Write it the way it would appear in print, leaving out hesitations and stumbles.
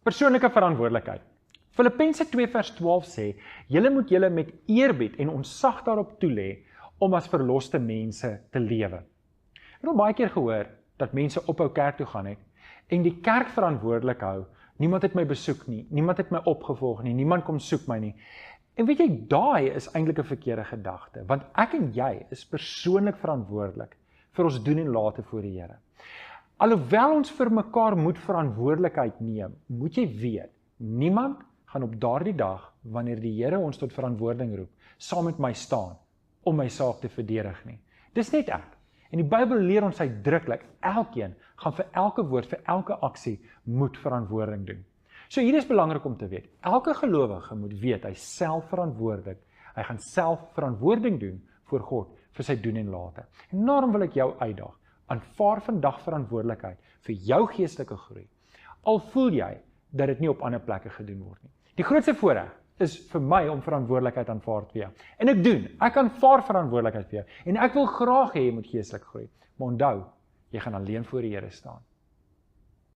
Persoonlike verantwoordelikheid. Filippense 2 vers 12 sê, julle moet julle met eerbied en ontzag daarop toelê om as verloste mense te lewe. Ek het al baie keer gehoor dat mense ophou kerk toe gaan het en die kerk verantwoordelik hou. Niemand het my besoek nie, niemand het my opgevolg nie, niemand kom soek my nie. En weet jy, daai is eintlik 'n verkeerde gedagte, want ek en jy is persoonlik verantwoordelik vir ons doen en late voor die Here. Alhoewel ons vir mekaar moet verantwoordelikheid neem, moet jy weet, niemand gaan op daardie dag, wanneer die Here ons tot verantwoording roep, saam met my staan, om my saak te verdedig nie. Dis net ek. En die Bybel leer ons uitdruklik, elkeen gaan vir elke woord, vir elke aksie, moet verantwoording doen. So hier is belangrik om te weet, elke gelowige moet weet, hy is selfverantwoordelik, hy gaan self verantwoording doen voor God, vir sy doen en late. En daarom wil ek jou uitdaag, aanvaar vandag verantwoordelikheid vir jou geestelike groei, al voel jy dat dit nie op ander plekke gedoen word nie. Die grootste voorreg is vir my om verantwoordelikheid aanvaar vir jou. En ek aanvaar verantwoordelikheid vir jou. En ek wil graag hê jy moet geestelik groei. Maar onthou, jy gaan alleen voor die Here staan.